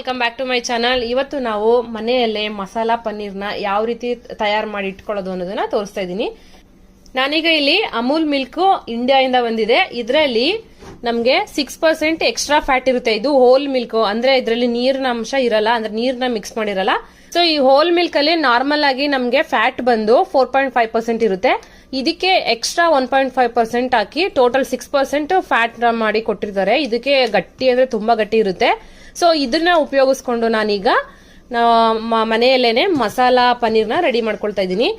Welcome back to my channel. ಇವತ್ತು ನಾವು ಮನೆಯಲ್ಲೇ ಮಸಾಲಾ ಪನ್ನೀರ್ನ ಯಾವ ರೀತಿ ತಯಾರು ಮಾಡಿ ಇಟ್ಕೊಳ್ಳೋದು ಅನ್ನೋದನ್ನ ತೋರಿಸ್ತಾ ಇದ್ದೀನಿ. ನಾನೀಗ ಇಲ್ಲಿ ಅಮೂಲ್ ಮಿಲ್ಕ್ ಇಂಡಿಯಾ ಇಂದ ಬಂದಿದೆ. ಇದರಲ್ಲಿ ನಮ್ಗೆ 6% ಎಕ್ಸ್ಟ್ರಾ ಫ್ಯಾಟ್ ಇರುತ್ತೆ. ಇದು ಹೋಲ್ ಮಿಲ್ಕ್ ಅಂದ್ರೆ ಇದರಲ್ಲಿ ನೀರಿನ ಅಂಶ ಇರಲ್ಲ, ಅಂದ್ರೆ ನೀರ್ನ ಮಿಕ್ಸ್ ಮಾಡಿರಲ್ಲ. ಸೊ ಈ ಹೋಲ್ ಮಿಲ್ಕ್ ಅಲ್ಲಿ ನಾರ್ಮಲ್ ಆಗಿ ನಮ್ಗೆ ಫ್ಯಾಟ್ ಬಂದು 4.5% ಇರುತ್ತೆ. ಇದಕ್ಕೆ ಎಕ್ಸ್ಟ್ರಾ 1.5% ಹಾಕಿ ಟೋಟಲ್ 6% ಫ್ಯಾಟ್ ಮಾಡಿ ಕೊಟ್ಟಿರ್ತಾರೆ. ಇದಕ್ಕೆ ಗಟ್ಟಿ ಅಂದ್ರೆ ತುಂಬಾ ಗಟ್ಟಿ ಇರುತ್ತೆ. ಸೊ ಇದನ್ನ ಉಪಯೋಗಿಸ್ಕೊಂಡು ನಾನೀಗ ಮನೆಯಲ್ಲೇನೆ ಮಸಾಲಾ ಪನ್ನೀರ್ನ ರೆಡಿ ಮಾಡ್ಕೊಳ್ತಾ ಇದ್ದೀನಿ.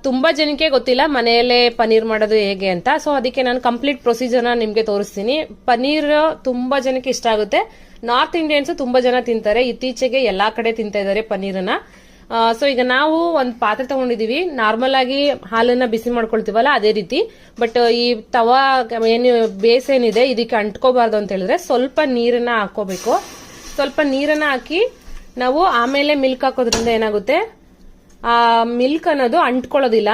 ತುಂಬಾ ಜನಕ್ಕೆ ಗೊತ್ತಿಲ್ಲ ಮನೆಯಲ್ಲೇ ಪನ್ನೀರ್ ಮಾಡೋದು ಹೇಗೆ ಅಂತ. ಸೊ ಅದಕ್ಕೆ ನಾನು ಕಂಪ್ಲೀಟ್ ಪ್ರೊಸೀಜರ್ನ ನಿಮ್ಗೆ ತೋರಿಸ್ತೀನಿ. ಪನ್ನೀರ್ ತುಂಬಾ ಜನಕ್ಕೆ ಇಷ್ಟ ಆಗುತ್ತೆ. ನಾರ್ತ್ ಇಂಡಿಯನ್ಸ್ ತುಂಬಾ ಜನ ತಿಂತಾರೆ. ಇತ್ತೀಚೆಗೆ ಎಲ್ಲಾ ಕಡೆ ತಿಂತಾ ಇದಾರೆ ಪನ್ನೀರನ್ನ. ಸೊ ಈಗ ನಾವು ಒಂದ್ ಪಾತ್ರೆ ತಗೊಂಡಿದೀವಿ. ನಾರ್ಮಲ್ ಆಗಿ ಹಾಲನ್ನ ಬಿಸಿ ಮಾಡ್ಕೊಳ್ತೀವಲ್ಲ ಅದೇ ರೀತಿ. ಬಟ್ ಈ ತವಾ ಏನು ಬೇಸ್ ಏನಿದೆ ಇದಕ್ಕೆ ಅಂಟ್ಕೋಬಾರ್ದು ಅಂತ ಹೇಳಿದ್ರೆ ಸ್ವಲ್ಪ ನೀರನ್ನ ಹಾಕೋಬೇಕು. ಸ್ವಲ್ಪ ನೀರನ್ನ ಹಾಕಿ ನಾವು ಆಮೇಲೆ ಮಿಲ್ಕ್ ಹಾಕೋದ್ರಿಂದ ಏನಾಗುತ್ತೆ, ಆ ಮಿಲ್ಕ್ ಅನ್ನೋದು ಅಂಟ್ಕೊಳ್ಳೋದಿಲ್ಲ.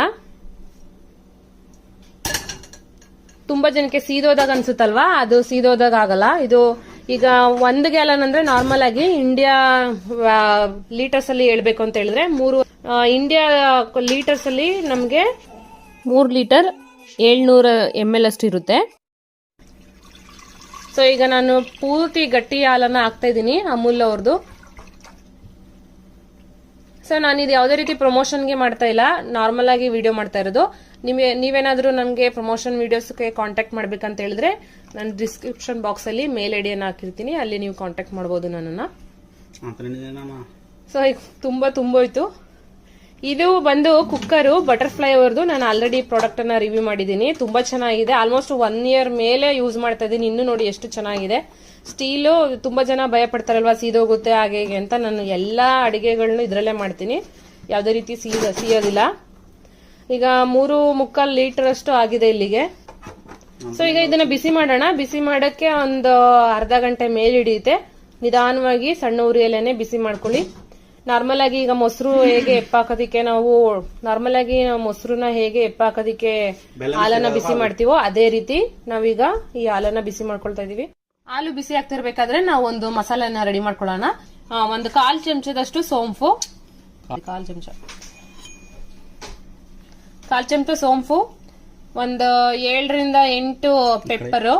ತುಂಬಾ ಜನಕ್ಕೆ ಸೀದೋದಾಗ ಅನ್ಸುತ್ತಲ್ವಾ, ಅದು ಸೀದೋದಾಗ ಆಗಲ್ಲ. ಇದು ಈಗ 1 ಗ್ಯಾಲನ್ ಅಂದ್ರೆ ನಾರ್ಮಲ್ ಆಗಿ ಇಂಡಿಯಾ ಲೀಟರ್ಸ್ ಅಲ್ಲಿ ಹೇಳ್ಬೇಕು ಅಂತ ಹೇಳಿದ್ರೆ ಇಂಡಿಯಾ ಲೀಟರ್ಸ್ ಅಲ್ಲಿ ನಮ್ಗೆ 3 ಲೀಟರ್ 700 ml ಅಷ್ಟು ಇರುತ್ತೆ. ಸೊ ಈಗ ನಾನು ಪೂರ್ತಿ ಗಟ್ಟಿ ಹಾಲನ್ನ ಹಾಕ್ತಾ ಇದ್ದೀನಿ ಅಮೂಲ್ ಅವ್ರದ್ದು. ಸೊ ನಾನು ಇದು ಯಾವುದೇ ರೀತಿ ಪ್ರಮೋಷನ್ಗೆ ಮಾಡ್ತಾ ಇಲ್ಲ, ನಾರ್ಮಲ್ ಆಗಿ ವಿಡಿಯೋ ಮಾಡ್ತಾ ಇರೋದು. ನೀವೇನಾದ್ರೂ ನನಗೆ ಪ್ರಮೋಷನ್ ವಿಡಿಯೋಸ್ಗೆ ಕಾಂಟ್ಯಾಕ್ಟ್ ಮಾಡ್ಬೇಕಂತ ಹೇಳಿದ್ರೆ ನಾನು ಡಿಸ್ಕ್ರಿಪ್ಷನ್ ಬಾಕ್ಸ್ ಅಲ್ಲಿ ಮೇಲ್ ಐಡಿಯನ್ನು ಹಾಕಿರ್ತೀನಿ, ಅಲ್ಲಿ ನೀವು ಕಾಂಟ್ಯಾಕ್ಟ್ ಮಾಡಬಹುದು ನನ್ನನ್ನ. ಸೊ ಈಗ ತುಂಬೋಯ್ತು. ಇದು ಬಂದು ಕುಕ್ಕರು ಬಟರ್ಫ್ಲೈ ಅವರದು. ನಾನು ಆಲ್ರೆಡಿ ಪ್ರಾಡಕ್ಟ್ ಅನ್ನ ರಿವ್ಯೂ ಮಾಡಿದ್ದೀನಿ. ತುಂಬಾ ಚೆನ್ನಾಗಿದೆ. ಆಲ್ಮೋಸ್ಟ್ 1 ಇಯರ್ ಮೇಲೆ ಯೂಸ್ ಮಾಡ್ತಾ ಇದ್ದೀನಿ. ಇನ್ನು ನೋಡಿ ಎಷ್ಟು ಚೆನ್ನಾಗಿದೆ. ಸ್ಟೀಲು ತುಂಬಾ ಜನ ಭಯ ಪಡ್ತಾರಲ್ವಾ, ಸೀದೋಗುತ್ತೆ ಹಾಗೆ ಹೀಗೆ ಅಂತ. ನಾನು ಎಲ್ಲಾ ಅಡಿಗೆಗಳನ್ನ ಇದ್ರಲ್ಲೇ ಮಾಡ್ತೀನಿ, ಯಾವುದೇ ರೀತಿ ಸೀಯೋದಿಲ್ಲ. ಈಗ 3.25 ಲೀಟರ್ ಅಷ್ಟು ಆಗಿದೆ ಇಲ್ಲಿಗೆ. ಸೊ ಈಗ ಇದನ್ನ ಬಿಸಿ ಮಾಡೋಣ. ಬಿಸಿ ಮಾಡಕ್ಕೆ ಒಂದು ಅರ್ಧ ಗಂಟೆ ಮೇಲೆ ಹಿಡಿಯುತ್ತೆ. ನಿಧಾನವಾಗಿ ಸಣ್ಣ ಉರಿಯಲ್ಲೇನೆ ಬಿಸಿ ಮಾಡ್ಕೊಳ್ಳಿ. ನಾರ್ಮಲ್ ಆಗಿ ಈಗ ಮೊಸರು ಹೇಗೆ ಎಪ್ಪಾಕೋದಿಕ್ಕೆ ನಾವು ಮೊಸರನ್ನ ಹೇಗೆ ಎಪ್ಪಾಕೋದಿಕ್ಕೆ ಹಾಲನ್ನ ಬಿಸಿ ಮಾಡ್ತೀವೋ ಅದೇ ರೀತಿ ನಾವೀಗ ಈ ಹಾಲನ್ನ ಬಿಸಿ ಮಾಡ್ಕೊಳ್ತಾ ಇದೀವಿ. ಹಾಲು ಬಿಸಿ ಆಗ್ತಿರ್ಬೇಕಾದ್ರೆ ನಾವು ಒಂದು ಮಸಾಲೆನ ರೆಡಿ ಮಾಡ್ಕೊಳ್ಳೋಣ. ಒಂದು 1/4 ಚಮಚದಷ್ಟು ಸೋಂಪು, 1/4 ಚಮಚ ಸೋಂಪು, ಒಂದು 7 ರಿಂದ 8 ಪೆಪ್ಪರು,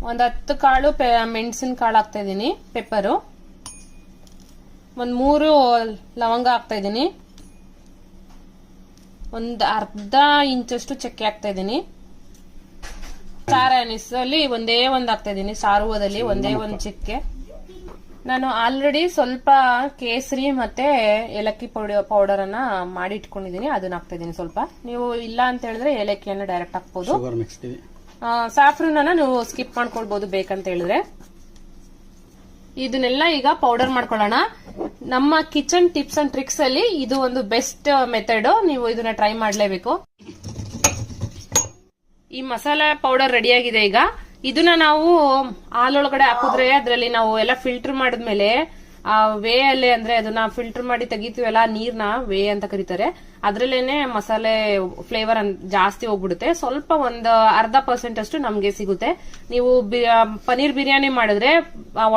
ಒಂದು 10 ಕಾಳು ಮೆಣಸಿನ ಕಾಳು ಹಾಕ್ತಾ ಇದೀನಿ. ಪೆಪ್ಪರು, ಒಂದು 3 ಲವಂಗ ಹಾಕ್ತಾ ಇದೀನಿ. ಒಂದು ಅರ್ಧ ಇಂಚಷ್ಟು ಚಕ್ಕೆ ಹಾಕ್ತಾ ಇದೀನಿ. ಸಾರ ಅನಿಸಲ್ಲಿ ಒಂದೇ ಒಂದು ಹಾಕ್ತಾ ಇದೀನಿ. ಸಾರುವದಲ್ಲಿ ಒಂದೇ ಒಂದು ಚಕ್ಕೆ. ನಾನು ಆಲ್ರೆಡಿ ಸ್ವಲ್ಪ ಕೇಸರಿ ಮತ್ತೆ ಏಲಕ್ಕಿ ಪೌಡರ್ ಅನ್ನ ಮಾಡಿ ಇಟ್ಕೊಂಡಿದೀನಿ, ಅದನ್ನ ಹಾಕ್ತಾ ಇದೀನಿ ಸ್ವಲ್ಪ. ನೀವು ಇಲ್ಲ ಅಂತ ಹೇಳಿದ್ರೆ ಏಲಕ್ಕಿಯನ್ನ ಡೈರೆಕ್ಟ್ ಹಾಕ್ಬೋದು. ಸಾಫ್ರನ್ ಅನ್ನ ನೀವು ಸ್ಕಿಪ್ ಮಾಡ್ಕೊಳ್ಬಹುದು ಬೇಕಂತ ಹೇಳಿದ್ರೆ. ಇದನ್ನೆಲ್ಲ ಈಗ ಪೌಡರ್ ಮಾಡ್ಕೊಳ್ಳೋಣ. ನಮ್ಮ ಕಿಚನ್ ಟಿಪ್ಸ್ ಅಂಡ್ ಟ್ರಿಕ್ಸ್ ಅಲ್ಲಿ ಇದು ಒಂದು ಬೆಸ್ಟ್ ಮೆಥಡ್. ನೀವು ಇದನ್ನ ಟ್ರೈ ಮಾಡ್ಲೇಬೇಕು. ಈ ಮಸಾಲಾ ಪೌಡರ್ ರೆಡಿ ಆಗಿದೆ. ಈಗ ಇದನ್ನ ನಾವು ಹಾಲೊಳಗಡೆ ಹಾಕಿದ್ರೆ ಅದರಲ್ಲಿ ನಾವು ಎಲ್ಲ ಫಿಲ್ಟರ್ ಮಾಡಿದ್ಮೇಲೆ ಆ ವೇ ಅಲ್ಲೇ, ಅಂದ್ರೆ ಅದನ್ನ ಫಿಲ್ಟರ್ ಮಾಡಿ ತೆಗಿತೀವಲ್ಲ, ನೀರ್ನ ವೇ ಅಂತ ಕರೀತಾರೆ, ಅದ್ರಲ್ಲೇನೆ ಮಸಾಲೆ ಫ್ಲೇವರ್ ಜಾಸ್ತಿ ಹೋಗ್ಬಿಡುತ್ತೆ. ಸ್ವಲ್ಪ ಒಂದು ಅರ್ಧ % ಅಷ್ಟು ನಮ್ಗೆ ಸಿಗುತ್ತೆ. ನೀವು ಪನ್ನೀರ್ ಬಿರಿಯಾನಿ ಮಾಡಿದ್ರೆ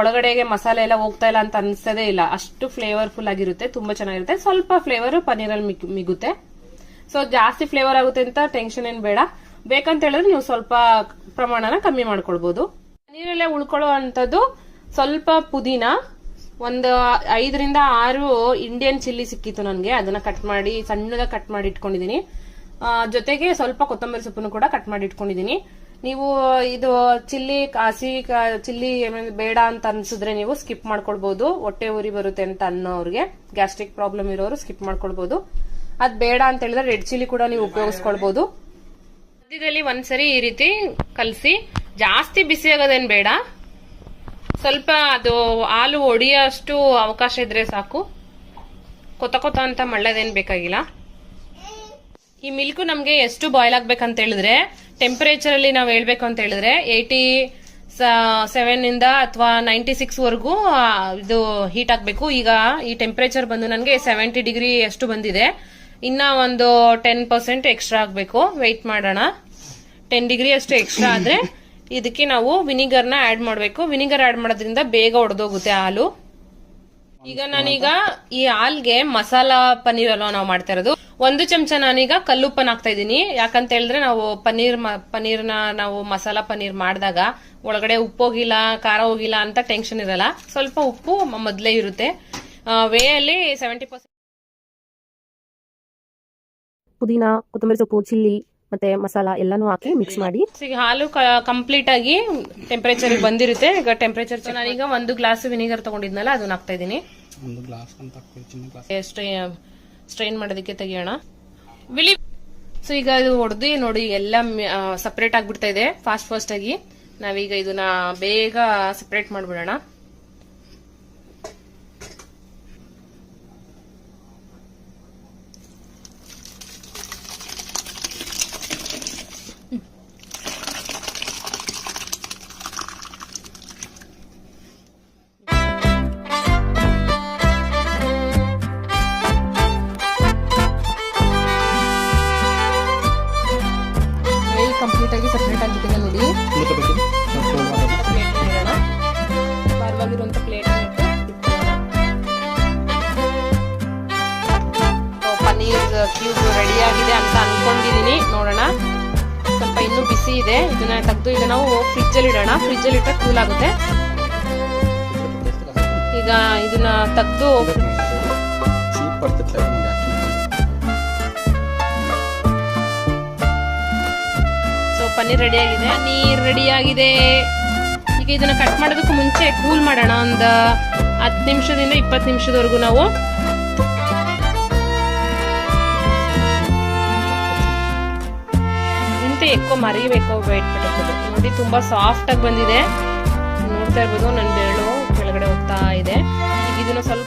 ಒಳಗಡೆಗೆ ಮಸಾಲೆ ಎಲ್ಲ ಹೋಗ್ತಾ ಇಲ್ಲ ಅಂತ ಅನ್ಸದೇ ಇಲ್ಲ, ಅಷ್ಟು ಫ್ಲೇವರ್ಫುಲ್ ಆಗಿರುತ್ತೆ, ತುಂಬಾ ಚೆನ್ನಾಗಿರುತ್ತೆ. ಸ್ವಲ್ಪ ಫ್ಲೇವರ್ ಪನ್ನೀರಲ್ಲಿ ಮಿಗುತ್ತೆ. ಸೊ ಜಾಸ್ತಿ ಫ್ಲೇವರ್ ಆಗುತ್ತೆ ಅಂತ ಟೆನ್ಷನ್ ಏನ್ ಬೇಡ. ಬೇಕಂತ ಹೇಳಿದ್ರೆ ನೀವು ಸ್ವಲ್ಪ ಪ್ರಮಾಣನ ಕಮ್ಮಿ ಮಾಡ್ಕೊಳ್ಬಹುದು. ಪನ್ನೀರಲ್ಲೇ ಉಳ್ಕೊಳ್ಳೋ ಅಂತದ್ದು ಸ್ವಲ್ಪ ಪುದೀನ, ಒಂದು 5 ರಿಂದ 6 ಇಂಡಿಯನ್ ಚಿಲ್ಲಿ ಸಿಕ್ಕಿತ್ತು ನನಗೆ, ಅದನ್ನ ಕಟ್ ಮಾಡಿ ಸಣ್ಣದಾಗಿ ಕಟ್ ಮಾಡಿ ಇಟ್ಕೊಂಡಿದೀನಿ. ಜೊತೆಗೆ ಸ್ವಲ್ಪ ಕೊತ್ತಂಬರಿ ಸೊಪ್ಪನ್ನು ಕೂಡ ಕಟ್ ಮಾಡಿ ಇಟ್ಕೊಂಡಿದೀನಿ. ನೀವು ಇದು ಹಸಿ ಚಿಲ್ಲಿ ಬೇಡ ಅಂತ ಅನ್ಸಿದ್ರೆ ನೀವು ಸ್ಕಿಪ್ ಮಾಡ್ಕೊಳ್ಬಹುದು. ಹೊಟ್ಟೆ ಉರಿ ಬರುತ್ತೆ ಅಂತ ಅನ್ನೋರಿಗೆ, ಗ್ಯಾಸ್ಟ್ರಿಕ್ ಪ್ರಾಬ್ಲಮ್ ಇರೋರು ಸ್ಕಿಪ್ ಮಾಡ್ಕೊಳ್ಬಹುದು. ಅದ್ ಬೇಡ ಅಂತ ಹೇಳಿದ್ರೆ ರೆಡ್ ಚಿಲ್ಲಿ ಕೂಡ ನೀವು ಉಪಯೋಗಿಸ್ಕೊಳ್ಬಹುದು. ಮಧ್ಯದಲ್ಲಿ ಒಂದ್ಸರಿ ಈ ರೀತಿ ಕಲಸಿ, ಜಾಸ್ತಿ ಬಿಸಿ ಆಗೋದೇನ್ ಬೇಡ, ಸ್ವಲ್ಪ ಅದು ಹಾಲು ಒಡೆಯೋಷ್ಟು ಅವಕಾಶ ಇದ್ರೆ ಸಾಕು. ಕೊತ ಅಂತ ಮಳ್ಳದೇನ್ ಬೇಕಾಗಿಲ್ಲ. ಈ ಮಿಲ್ಕ್ ನಮ್ಗೆ ಎಷ್ಟು ಬಾಯ್ಲ್ ಆಗ್ಬೇಕಂತ ಹೇಳಿದ್ರೆ, ಟೆಂಪರೇಚರ್ ಅಲ್ಲಿ ನಾವು ಹೇಳ್ಬೇಕು ಅಂತ ಹೇಳಿದ್ರೆ 87 ಇಂದ ಅಥವಾ 96 ವರೆಗೂ ಇದು ಹೀಟ್ ಆಗ್ಬೇಕು. ಈಗ ಈ ಟೆಂಪರೇಚರ್ ಬಂದು ನನಗೆ 70 ಡಿಗ್ರಿ ಅಷ್ಟು ಬಂದಿದೆ. ಇನ್ನ ಒಂದು 10% ಎಕ್ಸ್ಟ್ರಾ ಆಗ್ಬೇಕು. ವೆಯ್ಟ್ ಮಾಡೋಣ. 10 ಡಿಗ್ರಿ ಅಷ್ಟು ಎಕ್ಸ್ಟ್ರಾ ಆದ್ರೆ ಇದಕ್ಕೆ ನಾವು ವಿನಿಗರ್ನ ಆಡ್ ಮಾಡಬೇಕು. ವಿನಿಗರ್ ಆಡ್ ಮಾಡೋದ್ರಿಂದ ಬೇಗ ಒಡೆದೋಗುತ್ತೆ ಹಾಲು. ಈಗ ನಾನೀಗ ಈ ಹಾಲ್ಗೆ ಮಸಾಲಾ ಪನ್ನೀರ್ ಅಲ್ವಾ ನಾವು ಮಾಡ್ತಾ ಇರೋದು, 1 ಚಮಚ ನಾನೀಗ ಕಲ್ಲುಪ್ಪನ್ನ ಹಾಕ್ತಾ ಇದೀನಿ. ಯಾಕಂತ ಹೇಳಿದ್ರೆ ನಾವು ಪನ್ನೀರ್ನ ನಾವು ಮಸಾಲಾ ಪನ್ನೀರ್ ಮಾಡಿದಾಗ ಒಳಗಡೆ ಉಪ್ಪು ಹೋಗಿಲ್ಲ, ಖಾರ ಹೋಗಿಲ್ಲ ಅಂತ ಟೆನ್ಷನ್ ಇರಲ್ಲ. ಸ್ವಲ್ಪ ಉಪ್ಪು ಮೊದಲೇ ಇರುತ್ತೆ. ವೇ ಅಲ್ಲಿ 70% ಪುದೀನ, ಕೊತ್ತಂಬರಿ ಸೊಪ್ಪು, ಚಿಲ್ಲಿ ಮತ್ತೆ ಮಸಾಲಾ ಎಲ್ಲಾನು ಹಾಕಿ ಮಿಕ್ಸ್ ಮಾಡಿ. ಈಗ ಹಾಲು ಕಂಪ್ಲೀಟ್ ಆಗಿ ಟೆಂಪರೇಚರ್ ಬಂದಿರುತ್ತೆ. ಈಗ ಟೆಂಪರೇಚರ್ ನಾನೀಗ 1 ಗ್ಲಾಸ್ ವಿನಿಗರ್ ತಗೊಂಡಿದ್ನಲ್ಲ ಅದನ್ನ ಹಾಕ್ತಾ ಇದೀನಿ. ಸ್ಟ್ರೈನ್ ಮಾಡೋದಕ್ಕೆ ತೆಗಿಯೋಣ. ಸೊ ಈಗ ಇದು ಹೊಡೆದು ನೋಡಿ ಎಲ್ಲ ಸಪರೇಟ್ ಆಗ್ಬಿಡ್ತಾ ಇದೆ ಫಾಸ್ಟ್ ಆಗಿ. ನಾವೀಗ ಇದನ್ನ ಬೇಗ ಸಪರೇಟ್ ಮಾಡ್ಬಿಡೋಣ. ಕಂಪ್ಲೀಟ್ ಆಗಿ ಸಪರೇಟ್ ಆಗಿಬಿಟ್ಟಿದೆ ನೋಡಿ. ಭಾರವಾಗಿರುವಂತ ಪ್ಲೇಟ್ ಪನ್ನೀರ್ ಕ್ಯೂಬ್ ರೆಡಿ ಆಗಿದೆ ಅಂತ ಅನ್ಕೊಂಡಿದೀನಿ. ನೋಡೋಣ, ಸ್ವಲ್ಪ ಇನ್ನೂ ಬಿಸಿ ಇದೆ. ಇದನ್ನ ತೆಗೆದು ಈಗ ನಾವು ಫ್ರಿಜ್ ಅಲ್ಲಿ ಇಡೋಣ. ಫ್ರಿಜ್ ಅಲ್ಲಿ ಇಟ್ಟರೆ ಕೂಲ್ ಆಗುತ್ತೆ. ಈಗ ಇದನ್ನ ತೆಗೆದು ಪನ್ನೀರ್ ರೆಡಿ ಆಗಿದೆ. ಈಗ ಇದನ್ನ ಕಟ್ ಮಾಡೋದಕ್ಕೂ ಮುಂಚೆ ಕೂಲ್ ಮಾಡೋಣ. ಒಂದು 10 ನಿಮಿಷದಿಂದ 20 ನಿಮಿಷದವರೆಗೂ ನಾವು ಇಂತ ಎಕ್ಕೋ ಮರಿಬೇಕು. ವೇಟ್ ಪಟ್ಟದ್ದು ನೋಡಿ, ತುಂಬಾ ಸಾಫ್ಟ್ ಆಗಿ ಬಂದಿದೆ. ನೋಡ್ತಾ ಇರ್ಬೋದು, ನನ್ನ ಬೆರಳು ಕೆಳಗಡೆ ಹೋಗ್ತಾ ಇದೆ. ಈಗ ಇದನ್ನ ಸ್ವಲ್ಪ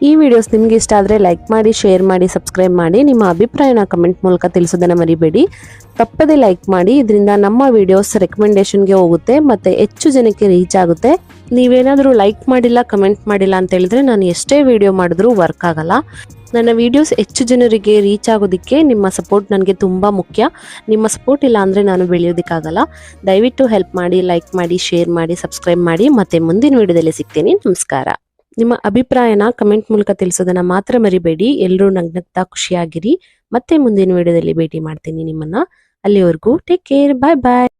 ಈ ವಿಡಿಯೋಸ್ ನಿಮಗೆ ಇಷ್ಟ ಆದರೆ ಲೈಕ್ ಮಾಡಿ, ಶೇರ್ ಮಾಡಿ, ಸಬ್ಸ್ಕ್ರೈಬ್ ಮಾಡಿ. ನಿಮ್ಮ ಅಭಿಪ್ರಾಯನ ಕಮೆಂಟ್ ಮೂಲಕ ತಿಳಿಸೋದನ್ನ ಮರಿಬೇಡಿ. ತಪ್ಪದೇ ಲೈಕ್ ಮಾಡಿ. ಇದರಿಂದ ನಮ್ಮ ವಿಡಿಯೋಸ್ ರೆಕಮೆಂಡೇಶನ್ಗೆ ಹೋಗುತ್ತೆ ಮತ್ತೆ ಹೆಚ್ಚು ಜನಕ್ಕೆ ರೀಚ್ ಆಗುತ್ತೆ. ನೀವೇನಾದರೂ ಲೈಕ್ ಮಾಡಿಲ್ಲ, ಕಮೆಂಟ್ ಮಾಡಿಲ್ಲ ಅಂತ ಹೇಳಿದ್ರೆ ನಾನು ಎಷ್ಟೇ ವಿಡಿಯೋ ಮಾಡಿದ್ರೂ ವರ್ಕ್ ಆಗಲ್ಲ. ನನ್ನ ವಿಡಿಯೋಸ್ ಹೆಚ್ಚು ಜನರಿಗೆ ರೀಚ್ ಆಗೋದಕ್ಕೆ ನಿಮ್ಮ ಸಪೋರ್ಟ್ ನನಗೆ ತುಂಬ ಮುಖ್ಯ. ನಿಮ್ಮ ಸಪೋರ್ಟ್ ಇಲ್ಲ ಅಂದರೆ ನಾನು ಬೆಳೆಯೋದಕ್ಕಾಗಲ್ಲ. ದಯವಿಟ್ಟು ಹೆಲ್ಪ್ ಮಾಡಿ, ಲೈಕ್ ಮಾಡಿ, ಶೇರ್ ಮಾಡಿ, ಸಬ್ಸ್ಕ್ರೈಬ್ ಮಾಡಿ. ಮತ್ತೆ ಮುಂದಿನ ವಿಡಿಯೋದಲ್ಲಿ ಸಿಗ್ತೀನಿ. ನಮಸ್ಕಾರ. ನಿಮ್ಮ ಅಭಿಪ್ರಾಯನ ಕಮೆಂಟ್ ಮೂಲಕ ತಿಳಿಸೋದನ್ನ ಮಾತ್ರ ಮರಿಬೇಡಿ. ಎಲ್ಲರೂ ನಗ್ನಗ್ತಾ ಖುಷಿಯಾಗಿರಿ. ಮತ್ತೆ ಮುಂದಿನ ವಿಡಿಯೋದಲ್ಲಿ ಭೇಟಿ ಮಾಡ್ತೀನಿ ನಿಮ್ಮನ್ನ. ಅಲ್ಲಿವರೆಗೂ ಟೇಕ್ ಕೇರ್. ಬಾಯ್ ಬಾಯ್.